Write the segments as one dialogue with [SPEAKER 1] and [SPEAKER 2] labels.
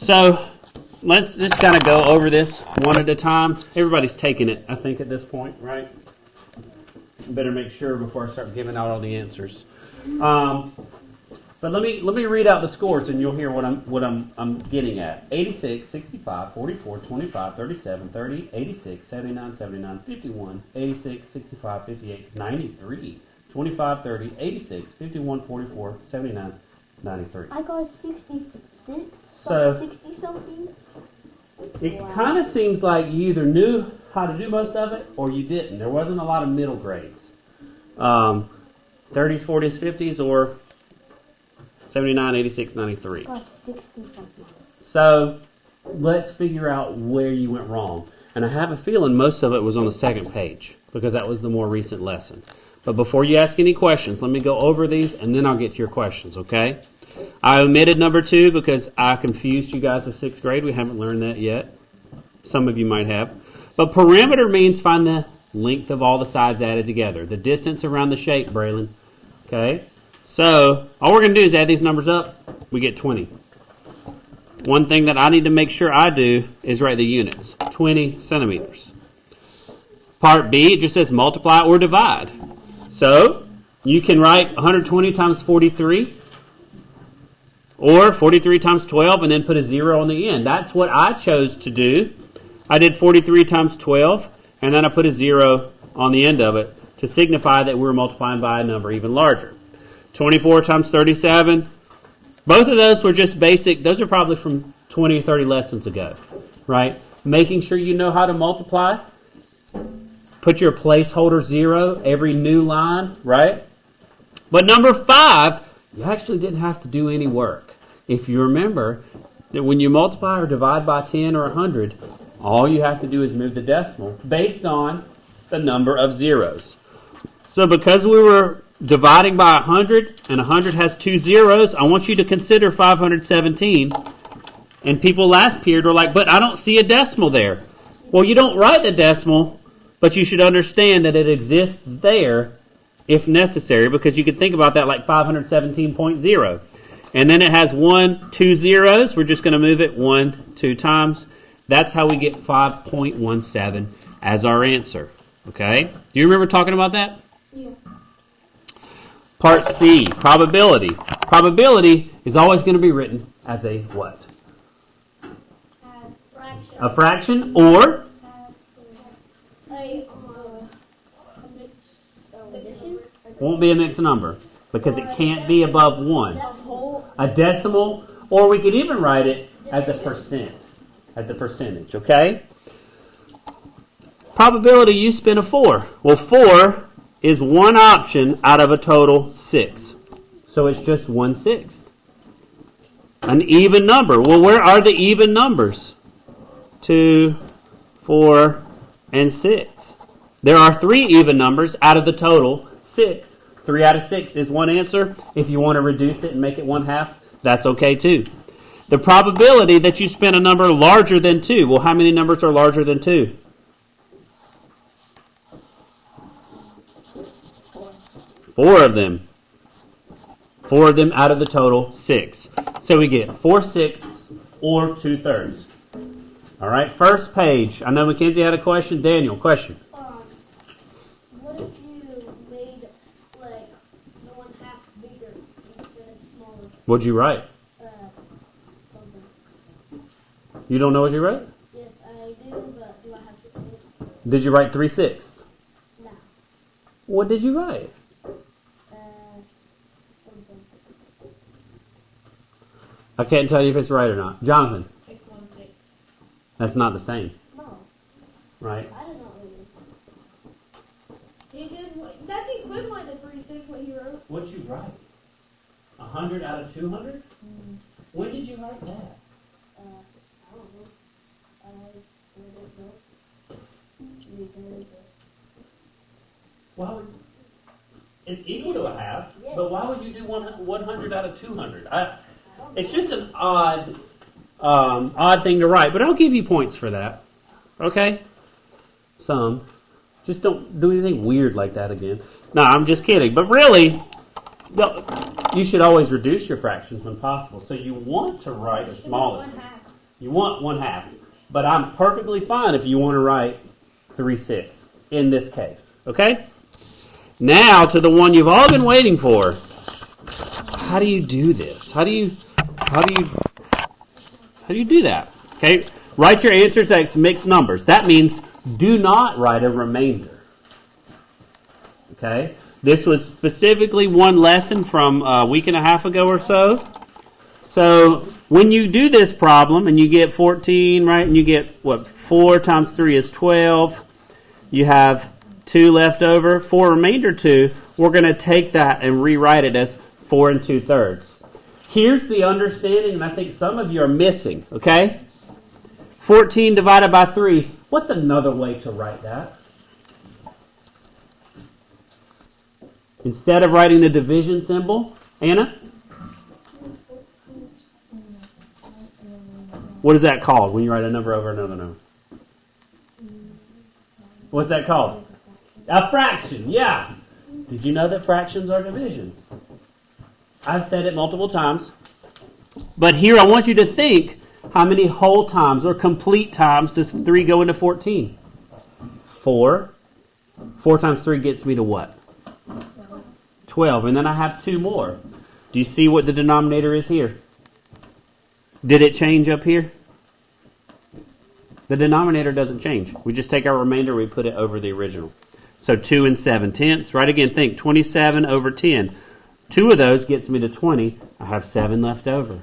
[SPEAKER 1] So let's just kind of go over this one at a time. Everybody's taking it, I think, at this point, right? Better make sure before I start giving out all the answers. But let me read out the scores, and you'll hear what I'm getting at. 86, 65, 44, 25, 37, 30, 86, 79, 79, 51, 86, 65, 58, 93, 25, 30, 86, 51, 44, 79, 93.
[SPEAKER 2] I got 66,
[SPEAKER 1] So
[SPEAKER 2] 60 something.
[SPEAKER 1] It kind of seems like you either knew how to do most of it or you didn't. There wasn't a lot of middle grades. 30s, 40s, 50s, or 79, 86, 93.
[SPEAKER 2] I got 60 something.
[SPEAKER 1] So let's figure out where you went wrong. And I have a feeling most of it was on the second page because that was the more recent lesson. But before you ask any questions, let me go over these and then I'll get to your questions, okay? I omitted number 2 because I confused you guys with 6th grade. We haven't learned that yet. Some of you might have. But perimeter means find the length of all the sides added together. The distance around the shape, Braylon. Okay? So, all we're going to do is add these numbers up. We get 20. One thing that I need to make sure I do is write the units. 20 centimeters. Part B, it just says multiply or divide. So, you can write 120 times 43. Or 43 times 12 and then put a 0 on the end. That's what I chose to do. I did 43 times 12 and then I put a 0 on the end of it to signify that we're multiplying by a number even larger. 24 times 37. Both of those were just basic. Those are probably from 20 or 30 lessons ago, right? Making sure you know how to multiply. Put your placeholder 0 every new line, right? But number 5, you actually didn't have to do any work. If you remember that when you multiply or divide by 10 or 100, all you have to do is move the decimal based on the number of zeros. So because we were dividing by 100 and 100 has 2 zeros, I want you to consider 517. And people last period were like, but I don't see a decimal there. Well, you don't write the decimal, but you should understand that it exists there if necessary, because you could think about that like 517.0. And then it has 1, 2 zeros. We're just going to move it 1, 2 times. That's how we get 5.17 as our answer. Okay? Do you remember talking about that?
[SPEAKER 2] Yeah.
[SPEAKER 1] Part C, probability. Probability is always going to be written as a what?
[SPEAKER 2] Fraction.
[SPEAKER 1] A fraction or won't be a mixed number because it can't be above 1. A decimal, or we could even write it as a percent, as a percentage, okay? Probability, you spin a 4. Well, 4 is one option out of a total 6. So it's just 1/6. An even number. Well, where are the even numbers? 2, 4, and 6. There are 3 even numbers out of the total 6. 3 out of 6 is one answer. If you want to reduce it and make it 1/2, that's okay too. The probability that you spin a number larger than 2. Well, how many numbers are larger than 2? 4 of them. 4 of them out of the total 6. So we get 4/6 or 2/3. All right, first page. I know Mackenzie had a question. Daniel, question.
[SPEAKER 2] What if you made like the 1/2 bigger instead of smaller?
[SPEAKER 1] What'd you write?
[SPEAKER 2] Something.
[SPEAKER 1] You don't know what you wrote?
[SPEAKER 2] Yes, I do, but do I have to say it?
[SPEAKER 1] Did you write 3/6?
[SPEAKER 2] No.
[SPEAKER 1] What did you write?
[SPEAKER 2] Something.
[SPEAKER 1] I can't tell you if it's right or not. Jonathan,
[SPEAKER 2] 6/1/6.
[SPEAKER 1] that's not the same,
[SPEAKER 2] No,
[SPEAKER 1] right?
[SPEAKER 2] I did not read it. He did. That's equivalent to 3/6 what he wrote.
[SPEAKER 1] What'd you write? 100 out of 200? When did you write that?
[SPEAKER 2] I don't know. I don't know. Because
[SPEAKER 1] Why would it's equal to a half, but why would you do 100 out of 200? It's just an odd thing to write, but I'll give you points for that. Okay? Some. Just don't do anything weird like that again. No, I'm just kidding. But really, you should always reduce your fractions when possible. So you want to write the smallest. You want 1/2. But I'm perfectly fine if you want to write 3/6 in this case. Okay? Now to the one you've all been waiting for. How do you do this? How do you do that? Okay? Write your answers as mixed numbers. That means do not write a remainder. Okay? This was specifically one lesson from a week and a half ago or so. So when you do this problem and you get 14, right, and you get, 4 times 3 is 12. You have 2 left over. For remainder 2, we're going to take that and rewrite it as 4 2/3. Here's the understanding, and I think some of you are missing, okay? 14 divided by 3. What's another way to write that? Instead of writing the division symbol, Anna? What is that called when you write a number over another number? What's that called? A fraction, yeah. Did you know that fractions are division? I've said it multiple times. But here I want you to think, how many whole times or complete times does 3 go into 14? 4. 4 times 3 gets me to what? 12. And then I have 2 more. Do you see what the denominator is here? Did it change up here? The denominator doesn't change. We just take our remainder, we put it over the original. So 2 7/10. Right, again, think 27 over 10. 2 of those gets me to 20. I have 7 left over.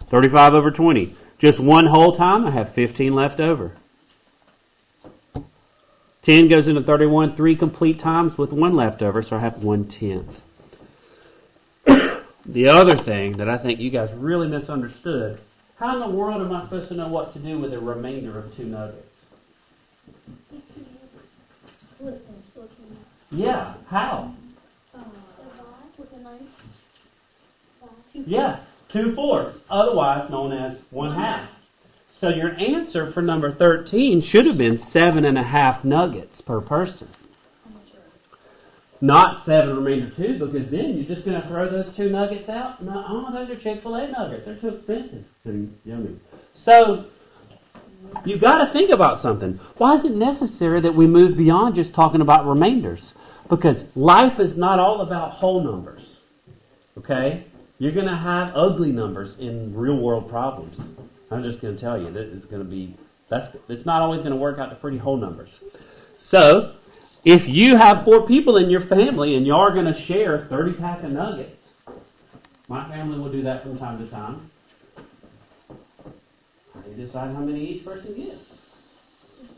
[SPEAKER 1] 35 over 20. Just one whole time, I have 15 left over. 10 goes into 31 3 complete times with 1 left over, so I have 1/10. The other thing that I think you guys really misunderstood, how in the world am I supposed to know what to do with the remainder of 2 nuggets? Yeah, how? Yeah, 2/4, otherwise known as 1/2. So your answer for number 13 should have been 7.5 nuggets per person. Not 7 remainder 2, because then you're just going to throw those 2 nuggets out? No, those are Chick-fil-A nuggets. They're too expensive. They're yummy. So you've got to think about something. Why is it necessary that we move beyond just talking about remainders? Because life is not all about whole numbers. Okay? You're going to have ugly numbers in real world problems. I'm just going to tell you that it's not always going to work out to pretty whole numbers. So, if you have 4 people in your family and y'all are going to share 30 pack of nuggets, my family will do that from time to time. How do you decide how many each person gets?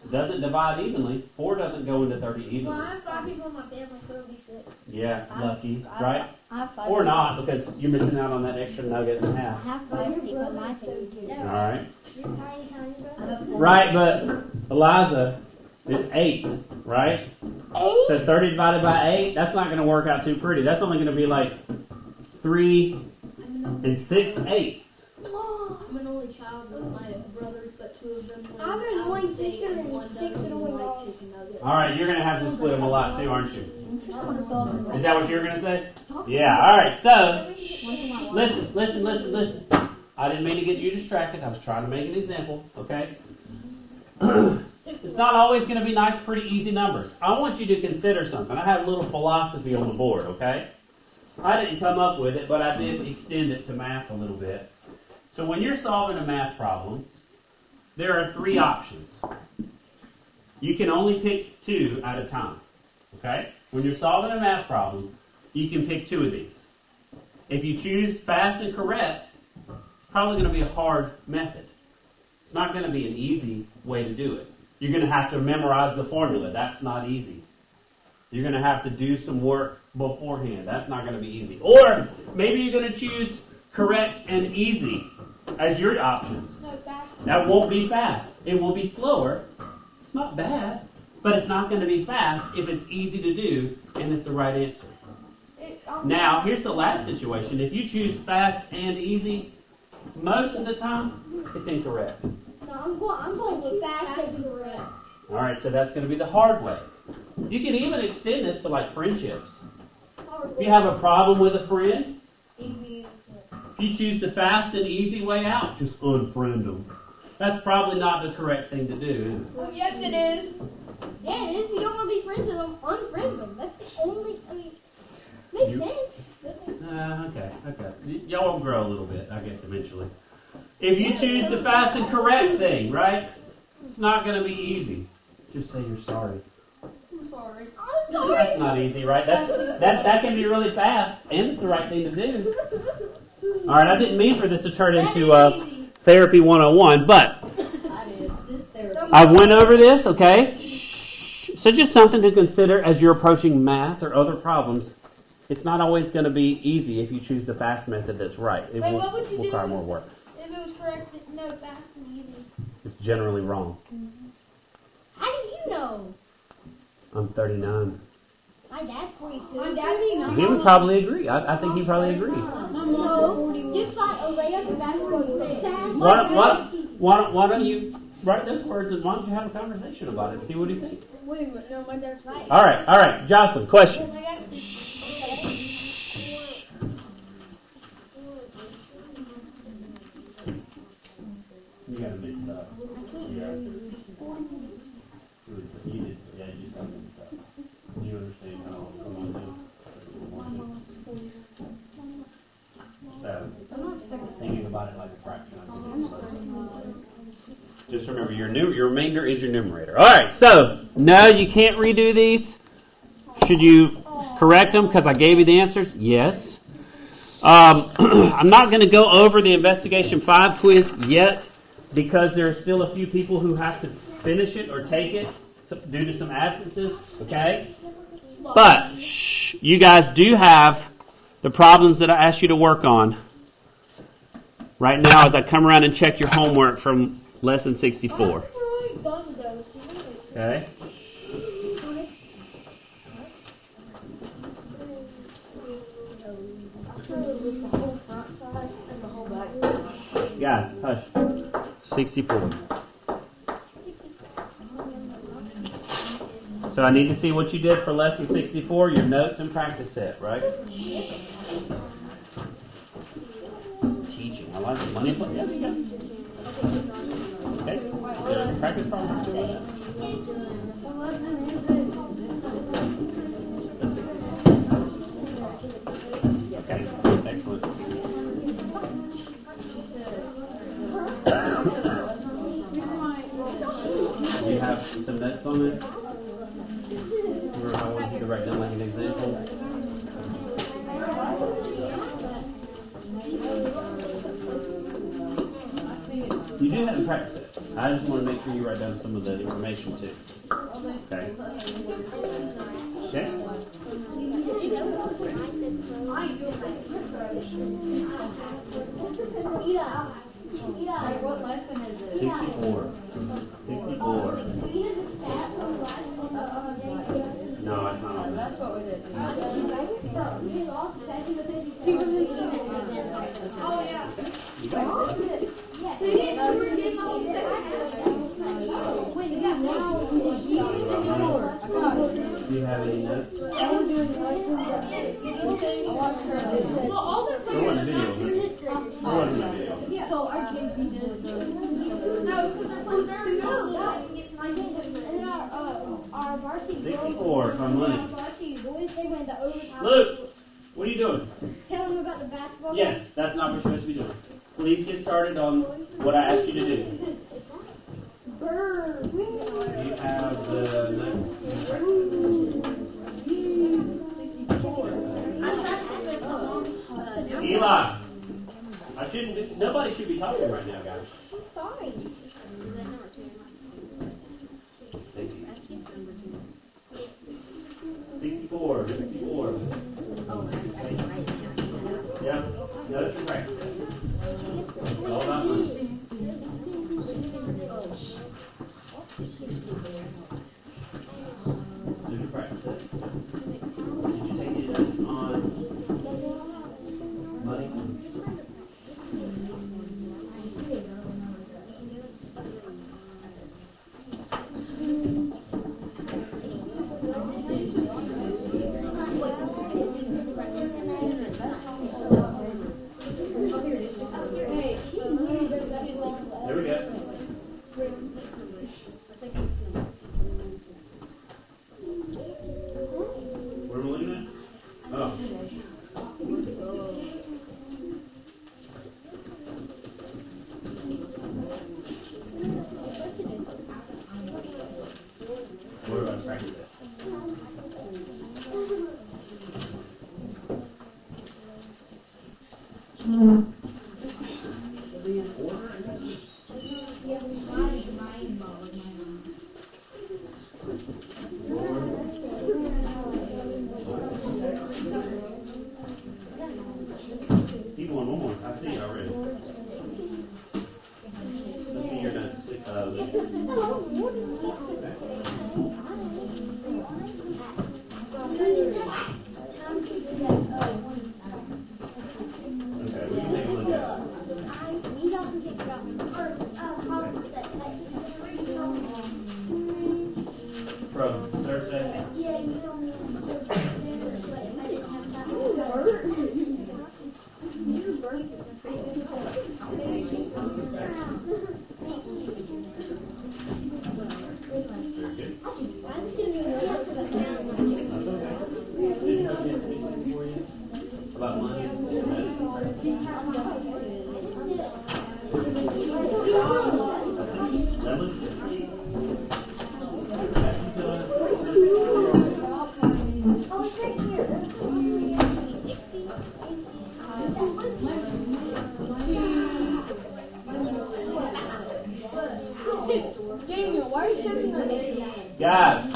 [SPEAKER 1] It doesn't divide evenly. 4 doesn't go into 30 evenly.
[SPEAKER 2] Well, I have 5 people in my family, so it'll be 6.
[SPEAKER 1] Yeah, lucky, right?
[SPEAKER 3] I have 5
[SPEAKER 1] Or not, because you're missing out on that extra nugget and a
[SPEAKER 3] I
[SPEAKER 1] half.
[SPEAKER 3] have 5 people in my family.
[SPEAKER 1] All right.
[SPEAKER 2] You're tiny, brother.
[SPEAKER 1] Right, but Eliza, there's 8, right?
[SPEAKER 2] 8?
[SPEAKER 1] So 30 divided by 8, that's not going to work out too pretty. That's only going to be like 3 and 6/8.
[SPEAKER 2] I'm an only child with my brothers, but 2 of them.
[SPEAKER 4] I'm an only sister and 6 and only dogs.
[SPEAKER 1] All right, you're going to have to split them a lot too, aren't you? Is that what you're going to say? Yeah, all right. So, listen. I didn't mean to get you distracted. I was trying to make an example, okay? It's not always going to be nice, pretty easy numbers. I want you to consider something. I have a little philosophy on the board, okay? I didn't come up with it, but I did extend it to math a little bit. So when you're solving a math problem, there are 3 options. You can only pick 2 at a time, okay? When you're solving a math problem, you can pick 2 of these. If you choose fast and correct, it's probably going to be a hard method. It's not going to be an easy way to do it. You're going to have to memorize the formula. That's not easy. You're going to have to do some work beforehand. That's not going to be easy. Or maybe you're going to choose correct and easy as your options. That won't be fast. It will be slower. It's not bad, but it's not going to be fast if it's easy to do and it's the right answer. Now, here's the last situation. If you choose fast and easy, most of the time, it's incorrect.
[SPEAKER 4] No, I'm going with fast and correct.
[SPEAKER 1] All right, so that's going to be the hard way. You can even extend this to like friendships. If you have a problem with a friend, If you choose the fast and easy way out, just unfriend them. That's probably not the correct thing to do, is it?
[SPEAKER 4] Oh, yes, it is.
[SPEAKER 2] Yeah, it is. If you don't want to be friends with them, unfriend them. That's the only. I mean, makes
[SPEAKER 1] You-
[SPEAKER 2] sense.
[SPEAKER 1] Okay. Y'all will grow a little bit, I guess, eventually. If you choose the fast and correct thing, right? It's not going to be easy. Just say you're sorry.
[SPEAKER 4] I'm sorry.
[SPEAKER 2] I'm sorry.
[SPEAKER 1] That's not easy, right? That can be really fast, and it's the right thing to do. All right, I didn't mean for this to turn into therapy 101, but I went over this, okay? Shh. So just something to consider as you're approaching math or other problems. It's not always going to be easy if you choose the fast method that's right. It
[SPEAKER 4] Wait,
[SPEAKER 1] will
[SPEAKER 4] what would you do
[SPEAKER 1] require
[SPEAKER 4] if-
[SPEAKER 1] more work.
[SPEAKER 4] If it was correct, no, fast and easy.
[SPEAKER 1] It's generally wrong.
[SPEAKER 2] How do you know?
[SPEAKER 1] I'm 39.
[SPEAKER 2] My dad's 42.
[SPEAKER 4] My dad's 49.
[SPEAKER 1] He would probably agree. I think he'd probably agree.
[SPEAKER 4] No,
[SPEAKER 2] Just like a layup and basketball, you say fast.
[SPEAKER 1] Why don't you write those words and why don't you have a conversation about it and see what he thinks?
[SPEAKER 4] Wait a minute, no, my dad's right.
[SPEAKER 1] All right. Jocelyn, question.
[SPEAKER 4] My dad-
[SPEAKER 1] You got it mixed up. Yeah. You did. Yeah, you just got it mixed up. You understand how someone do? So, thinking about it like a fraction. Just remember, your remainder is your numerator. All right. So, no, you can't redo these. Should you correct them because I gave you the answers? Yes. I'm not going to go over the Investigation 5 quiz yet because there are still a few people who have to finish it or take it due to some absences, okay? But, you guys do have the problems that I asked you to work on right now as I come around and check your homework from Lesson 64. Okay? Guys, hush. 64. So I need to see what you did for lesson 64, your notes and practice set, right? Teaching. I like it. Money. Yeah, you got it. Okay. Is there practice problems to do with that? Okay. Excellent. Do you have some notes on it? Or I want you to write down like an example. You do have to practice it. I just want to make sure you write down some of the information too. Okay. Okay.
[SPEAKER 3] What lesson is it?
[SPEAKER 1] 64. 64. No, it's not on that.
[SPEAKER 3] That's what we did.
[SPEAKER 4] Oh, yeah.
[SPEAKER 1] You got it. Do you have any notes? There wasn't a video of this. There wasn't a video.
[SPEAKER 2] Our varsity girls,
[SPEAKER 1] 64 from
[SPEAKER 2] our
[SPEAKER 1] Lenny.
[SPEAKER 2] varsity boys, they went to overtime.
[SPEAKER 1] Luke, what are you doing?
[SPEAKER 2] Tell them about the basketball.
[SPEAKER 1] Yes, that's not what you're supposed to be doing. Please get started on what I asked you to do.
[SPEAKER 2] Bird.
[SPEAKER 1] You have the notes. Eli, nobody should be talking right now, guys.
[SPEAKER 2] Sorry.
[SPEAKER 1] Thank you. 64. Yeah, notes and practice. All about money. Did you practice it? Did you take it on money? practice it. Keep going, one more. I see it already. Let's see, you're done. Okay, we can take a look at it.
[SPEAKER 2] He also thinks about
[SPEAKER 1] From Thursday?
[SPEAKER 2] yeah, you told me
[SPEAKER 1] Very good. About money and medicine. That looks good.
[SPEAKER 2] oh, it's right here. 60?
[SPEAKER 4] Daniel, why are you sending that?
[SPEAKER 1] Guys,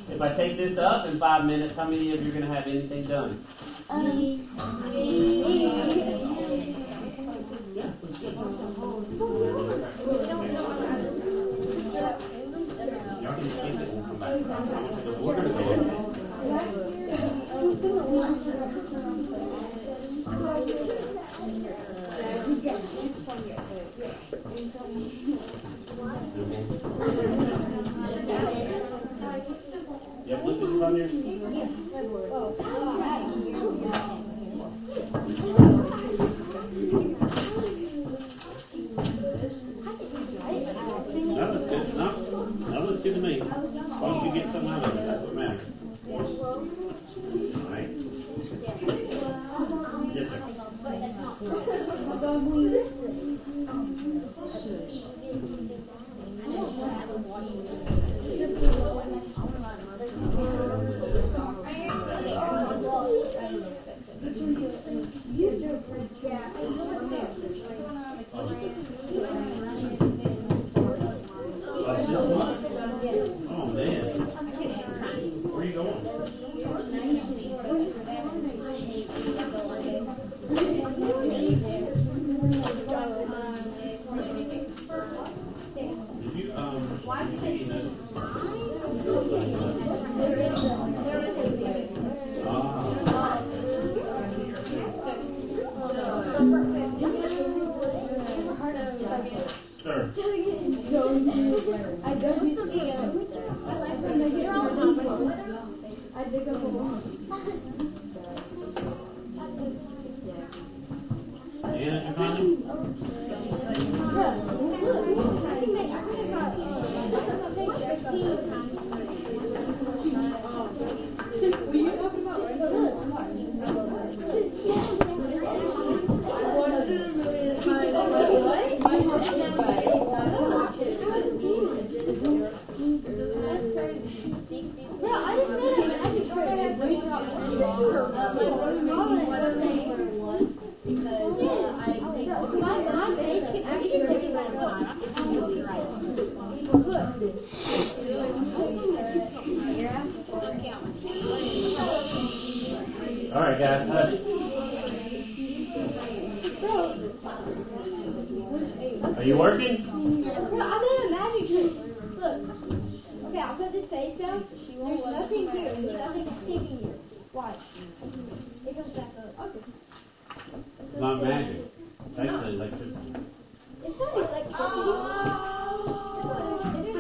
[SPEAKER 1] if I take this up in 5 minutes, how many of you are going to have anything done? Y'all can skip it and come back. Because we're going to go over this. Yep, Lucas is on yours. That looks good. No, that looks good to me. As long as you get something out of it, that's what matters. Nice. Yes, sir. Oh, man. Where are you going? Did you, take any notes? Sir.
[SPEAKER 4] I dig up a lot.
[SPEAKER 1] Anna, did you find him? All right, guys. Hush. Are you working?
[SPEAKER 2] No, I made a magic trick. Look. Okay, I'll put this face down. There's nothing here. There's nothing sticking here. Watch. It comes back up. Okay.
[SPEAKER 1] It's not magic. It's actually electricity.
[SPEAKER 2] It's not electricity.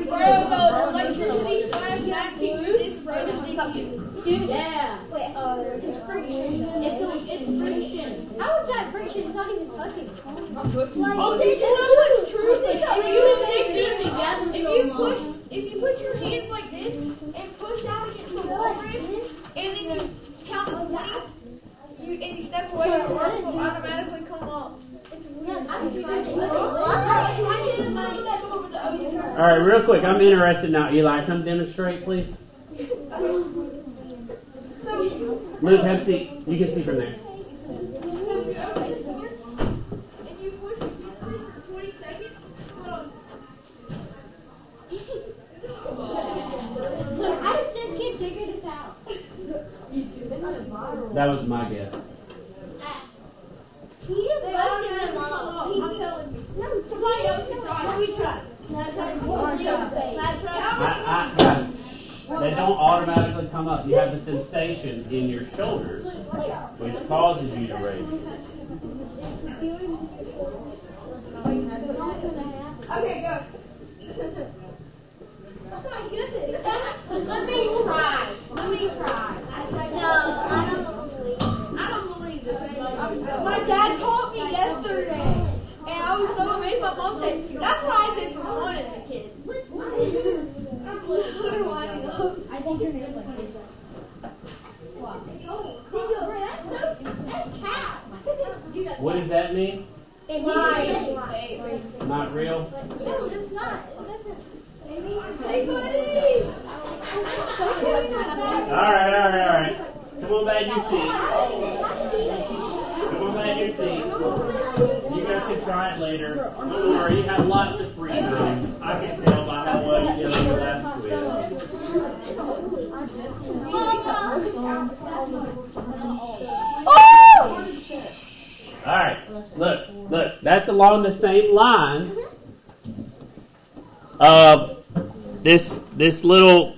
[SPEAKER 4] Bro, the electricity slash magnetic is friction.
[SPEAKER 2] Yeah. Wait, it's friction. It's friction. How is that friction? It's not even touching.
[SPEAKER 4] Okay, you know what's true? If you stick these together, if you put your hands like this and push down against the wall rim, and then you count to 20, and you step away, your arms will automatically come up.
[SPEAKER 2] It's weird. I'm trying to.
[SPEAKER 4] I did it over the other
[SPEAKER 1] All right, real quick. I'm interested now. Eli, come demonstrate, please. Luke, have a seat. You can see from there.
[SPEAKER 4] And you push this for 20 seconds.
[SPEAKER 2] How does this kid figure this out?
[SPEAKER 1] That was my guess.
[SPEAKER 2] He just busted them all.
[SPEAKER 4] I'm telling you. Somebody else can try. Let me try.
[SPEAKER 1] Guys, they don't automatically come up. You have the sensation in your shoulders, which causes you to raise.
[SPEAKER 4] Okay, go. Let me try.
[SPEAKER 2] No, I don't believe it.
[SPEAKER 4] I don't believe this. My dad taught me yesterday, and I was so amazed. My mom said, "That's why I did for one as a kid."
[SPEAKER 2] I think your hair's like this. That's cat.
[SPEAKER 1] What does that mean?
[SPEAKER 2] It
[SPEAKER 1] Not real?
[SPEAKER 2] No, it's not.
[SPEAKER 4] Hey, buddy.
[SPEAKER 1] All right. Come on back in your seat. Come on back in your seat. You guys can try it later. Don't worry, you have lots of free time. I can tell by how well you did on the last quiz. All right, look. That's along the same lines of this little